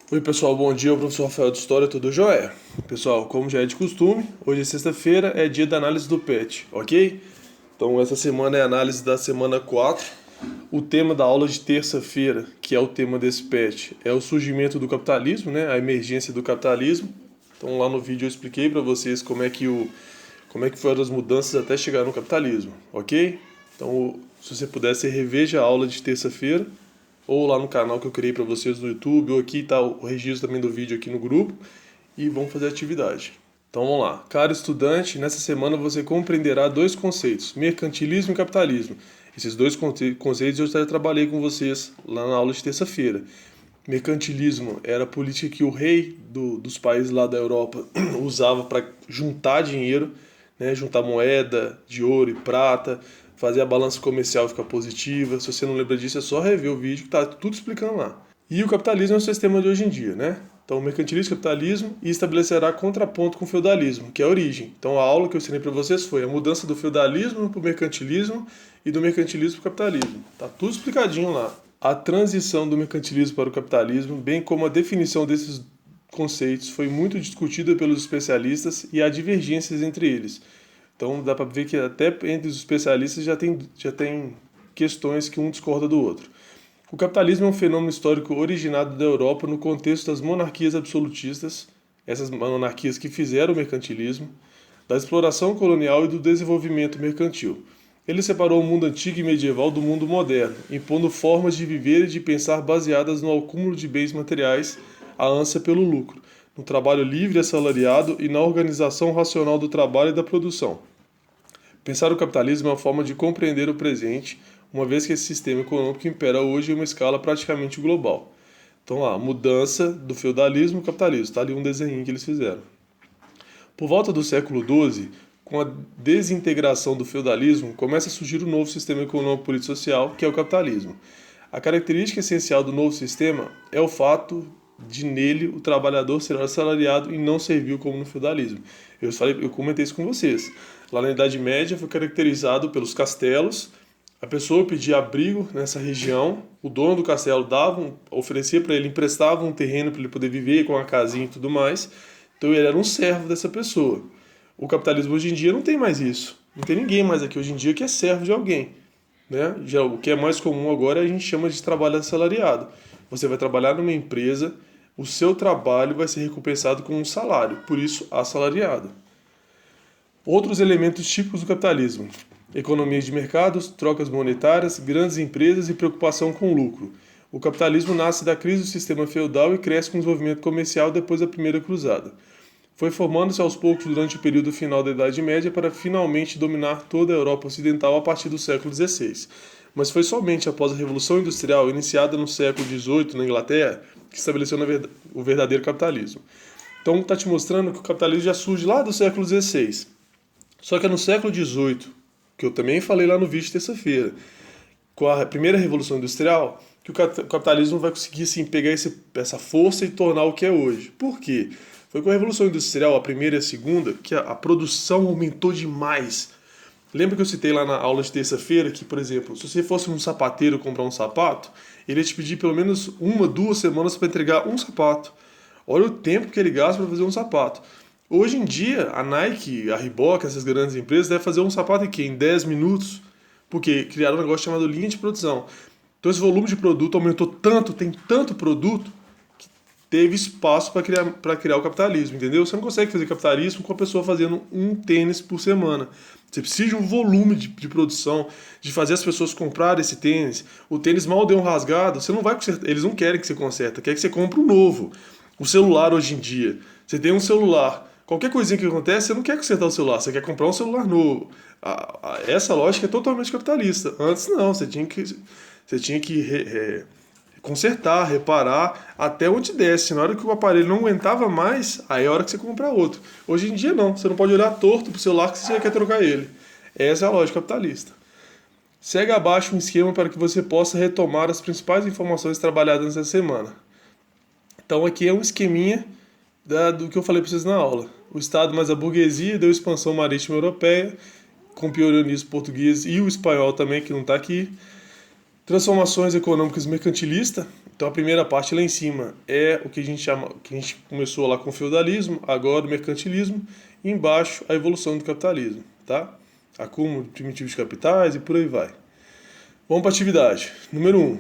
Oi pessoal, bom dia, o professor Rafael de História, tudo jóia? Pessoal, como já é de costume, hoje é sexta-feira, é dia da análise do PET, ok? Então essa semana é a análise da semana 4. O tema da aula de terça-feira, que é o tema desse PET, é o surgimento do capitalismo, né? A emergência do capitalismo. Então lá no vídeo eu expliquei para vocês como é que foram as mudanças até chegar no capitalismo, ok? Então, se você pudesse, reveja a aula de terça-feira, ou lá no canal que eu criei para vocês no YouTube, ou aqui está o registro também do vídeo aqui no grupo, e vamos fazer a atividade. Então vamos lá. Caro estudante, nessa semana você compreenderá dois conceitos, mercantilismo e capitalismo. Esses dois conceitos eu já trabalhei com vocês lá na aula de terça-feira. Mercantilismo era a política que o rei dos países lá da Europa usava para juntar dinheiro, né, juntar moeda de ouro e prata, fazer a balança comercial ficar positiva. Se você não lembra disso, é só rever o vídeo que tá tudo explicando lá. E o capitalismo é o sistema de hoje em dia, né? Então, mercantilismo, capitalismo e estabelecerá contraponto com o feudalismo, que é a origem. Então, a aula que eu ensinei para vocês foi a mudança do feudalismo para o mercantilismo e do mercantilismo para o capitalismo. Tá tudo explicadinho lá. A transição do mercantilismo para o capitalismo, bem como a definição desses conceitos, foi muito discutida pelos especialistas e há divergências entre eles. Então dá para ver que até entre os especialistas já tem questões que um discorda do outro. O capitalismo é um fenômeno histórico originado da Europa no contexto das monarquias absolutistas, essas monarquias que fizeram o mercantilismo, da exploração colonial e do desenvolvimento mercantil. Ele separou o mundo antigo e medieval do mundo moderno, impondo formas de viver e de pensar baseadas no acúmulo de bens materiais, a ânsia pelo lucro, no trabalho livre e assalariado e na organização racional do trabalho e da produção. Pensar o capitalismo é uma forma de compreender o presente, uma vez que esse sistema econômico impera hoje em uma escala praticamente global. Então, lá, mudança do feudalismo ao capitalismo. Está ali um desenho que eles fizeram. Por volta do século XII, com a desintegração do feudalismo, começa a surgir um novo sistema econômico político social, que é o capitalismo. A característica essencial do novo sistema é o fato de nele o trabalhador ser assalariado e não servil como no feudalismo. Eu comentei isso com vocês. Lá na Idade Média foi caracterizado pelos castelos. A pessoa pedia abrigo nessa região, o dono do castelo oferecia para ele, emprestava um terreno para ele poder viver com a casinha e tudo mais. Então ele era um servo dessa pessoa. O capitalismo hoje em dia não tem mais isso. Não tem ninguém mais aqui hoje em dia que é servo de alguém. Né? Já o que é mais comum agora a gente chama de trabalho assalariado. Você vai trabalhar numa empresa, o seu trabalho vai ser recompensado com um salário, por isso assalariado. Outros elementos típicos do capitalismo: economia de mercados, trocas monetárias, grandes empresas e preocupação com o lucro. O capitalismo nasce da crise do sistema feudal e cresce com o desenvolvimento comercial depois da Primeira Cruzada. Foi formando-se aos poucos durante o período final da Idade Média para finalmente dominar toda a Europa Ocidental a partir do século XVI. Mas foi somente após a Revolução Industrial, iniciada no século XVIII na Inglaterra, que estabeleceu o verdadeiro capitalismo. Então está te mostrando que o capitalismo já surge lá do século XVI. Só que é no século XVIII, que eu também falei lá no vídeo de terça-feira, com a primeira Revolução Industrial, que o capitalismo vai conseguir assim, pegar essa força e tornar o que é hoje. Por quê? Foi com a Revolução Industrial, a primeira e a segunda, que a produção aumentou demais. Lembra que eu citei lá na aula de terça-feira que, por exemplo, se você fosse um sapateiro comprar um sapato, ele ia te pedir pelo menos 1, 2 semanas para entregar um sapato. Olha o tempo que ele gasta para fazer um sapato. Hoje em dia, a Nike, a Reebok, essas grandes empresas, devem fazer um sapato aqui em 10 minutos, porque criaram um negócio chamado linha de produção. Então esse volume de produto aumentou tanto, tem tanto produto, que teve espaço para criar o capitalismo, entendeu? Você não consegue fazer capitalismo com a pessoa fazendo um tênis por semana. Você precisa de um volume de produção, de fazer as pessoas comprarem esse tênis. O tênis mal deu um rasgado, você não vai consertar, eles não querem que você conserte, querem que você compre um novo. O celular hoje em dia, você tem um celular, qualquer coisinha que acontece, você não quer consertar o celular, você quer comprar um celular novo. Essa lógica é totalmente capitalista. Antes não, você tinha que consertar, reparar, até onde desce. Na hora que o aparelho não aguentava mais, aí é a hora que você compra outro. Hoje em dia não, você não pode olhar torto pro celular que você já quer trocar ele. Essa é a lógica capitalista. Segue abaixo um esquema para que você possa retomar as principais informações trabalhadas nessa semana. Então aqui é um esqueminha do que eu falei para vocês na aula. O Estado mais a burguesia deu expansão marítima europeia, com pioneirismo português e o espanhol também, que não está aqui. Transformações econômicas mercantilista. Então a primeira parte lá em cima é o que a gente chama, que a gente começou lá com o feudalismo, agora o mercantilismo, e embaixo a evolução do capitalismo, tá? Acúmulo primitivo de capitais e por aí vai. Vamos para a atividade. Número 1.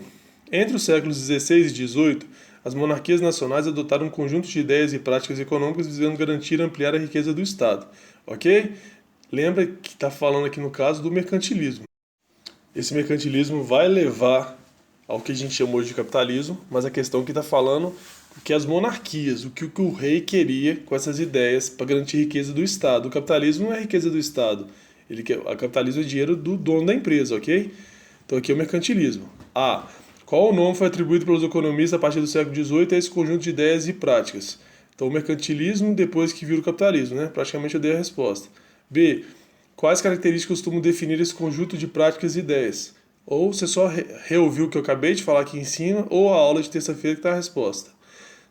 Entre os séculos XVI e XVIII, as monarquias nacionais adotaram um conjunto de ideias e práticas econômicas visando garantir e ampliar a riqueza do Estado. Ok? Lembra que está falando aqui no caso do mercantilismo. Esse mercantilismo vai levar ao que a gente chama hoje de capitalismo, mas a questão que está falando é que as monarquias, o que o rei queria com essas ideias para garantir a riqueza do Estado. O capitalismo não é a riqueza do Estado. O capitalismo é dinheiro do dono da empresa, ok? Então aqui é o mercantilismo. Qual o nome foi atribuído pelos economistas a partir do século XVIII a esse conjunto de ideias e práticas? Então o mercantilismo depois que vira o capitalismo, né? Praticamente eu dei a resposta. B. Quais características costumam definir esse conjunto de práticas e ideias? Ou você só reouviu o que eu acabei de falar aqui em cima, ou a aula de terça-feira que está a resposta.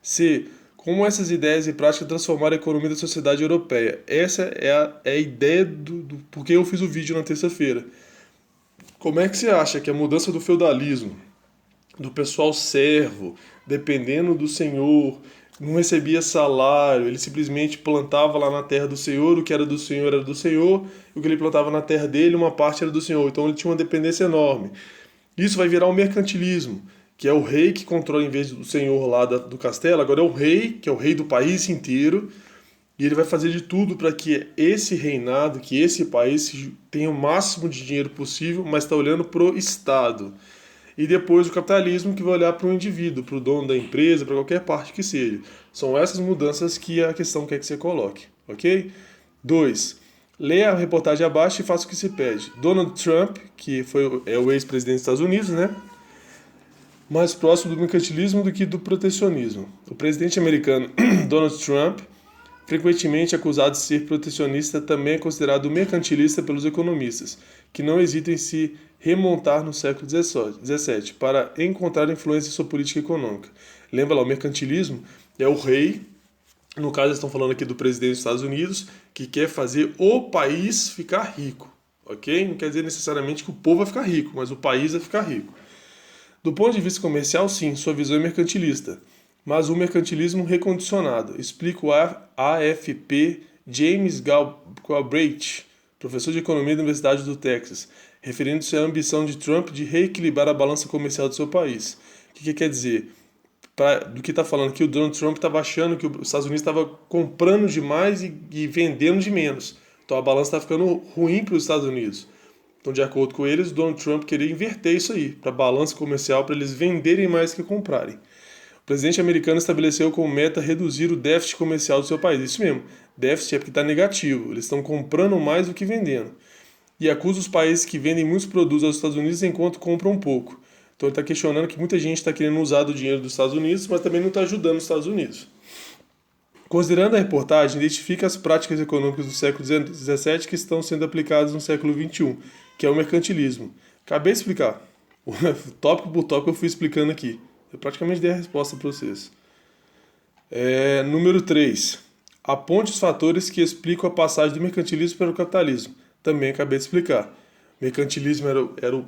C. Como essas ideias e práticas transformaram a economia da sociedade europeia? Essa é a ideia do porquê eu fiz o vídeo na terça-feira. Como é que você acha que a mudança do feudalismo, do pessoal servo, dependendo do senhor, não recebia salário, ele simplesmente plantava lá na terra do senhor, o que era do senhor, e o que ele plantava na terra dele, uma parte era do senhor. Então ele tinha uma dependência enorme. Isso vai virar um mercantilismo, que é o rei que controla em vez do senhor lá do castelo, agora é o rei, que é o rei do país inteiro, e ele vai fazer de tudo para que esse reinado, que esse país tenha o máximo de dinheiro possível, mas está olhando para o Estado. E depois o capitalismo que vai olhar para o indivíduo, para o dono da empresa, para qualquer parte que seja. São essas mudanças que a questão quer que você coloque, ok? 2. Leia a reportagem abaixo e faça o que se pede. Donald Trump, que é o ex-presidente dos Estados Unidos, né? Mais próximo do mercantilismo do que do protecionismo. O presidente americano Donald Trump, frequentemente acusado de ser protecionista, também é considerado mercantilista pelos economistas, que não hesitam em se remontar no século XVII para encontrar influência em sua política econômica. Lembra lá, o mercantilismo é o rei, no caso eles estão falando aqui do presidente dos Estados Unidos, que quer fazer o país ficar rico, ok? Não quer dizer necessariamente que o povo vai ficar rico, mas o país vai ficar rico. Do ponto de vista comercial, sim, sua visão é mercantilista, mas o mercantilismo recondicionado. Explica o AFP James Galbraith, professor de economia da Universidade do Texas, referindo-se à ambição de Trump de reequilibrar a balança comercial do seu país. O que quer dizer? Do que está falando que o Donald Trump estava achando que os Estados Unidos estava comprando demais e vendendo de menos. Então a balança está ficando ruim para os Estados Unidos. Então, de acordo com eles, o Donald Trump queria inverter isso aí, para a balança comercial, para eles venderem mais que comprarem. O presidente americano estabeleceu como meta reduzir o déficit comercial do seu país. Isso mesmo, déficit é porque está negativo, eles estão comprando mais do que vendendo. E acusa os países que vendem muitos produtos aos Estados Unidos enquanto compram pouco. Então ele está questionando que muita gente está querendo usar do dinheiro dos Estados Unidos, mas também não está ajudando os Estados Unidos. Considerando a reportagem, identifica as práticas econômicas do século XVII que estão sendo aplicadas no século XXI, que é o mercantilismo. Acabei de explicar. Tópico por tópico eu fui explicando aqui. Eu praticamente dei a resposta para vocês. Número 3. Aponte os fatores que explicam a passagem do mercantilismo para o capitalismo. Também acabei de explicar. O mercantilismo era o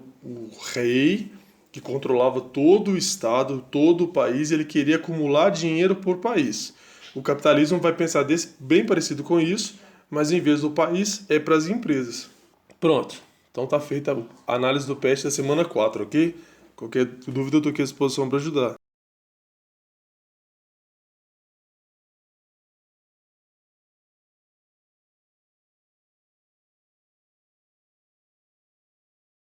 rei que controlava todo o Estado, todo o país, e ele queria acumular dinheiro por país. O capitalismo vai pensar bem parecido com isso, mas em vez do país, é para as empresas. Pronto. Então tá feita a análise do PET da semana 4, ok? Qualquer dúvida eu tô aqui à disposição para ajudar.